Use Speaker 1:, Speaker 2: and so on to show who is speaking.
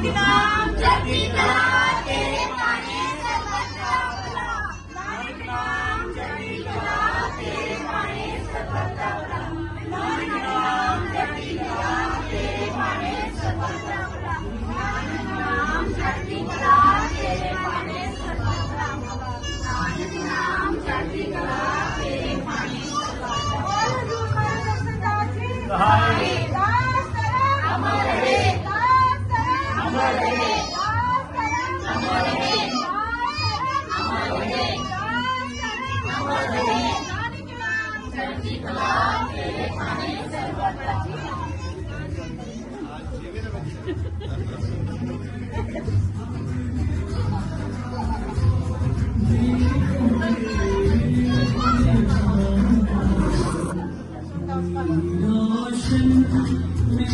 Speaker 1: नानक नाम चढ़ती कला तेरे पाने सर्वत्र भला। नानक नाम चढ़ती कला तेरे पाने सर्वत्र भला। नानक नाम चढ़ती कला तेरे पाने सर्वत्र भला। नानक नाम चढ़ती कला तेरे पाने सर्वत्र भला। नानक नाम चढ़ती कला तेरे पाने सर्वत्र भला। गुरु महाराज दर्शनदास जी
Speaker 2: सहाय
Speaker 1: दास तरह अमर रहे। दास तरह अमर रहे। दास तरह अमर रहे। दास तरह अमर रहे। दास तरह अमर रहे। नानक नाम चढ़ती कला तेरे पाने सर्वत्र भला।
Speaker 3: रोशन में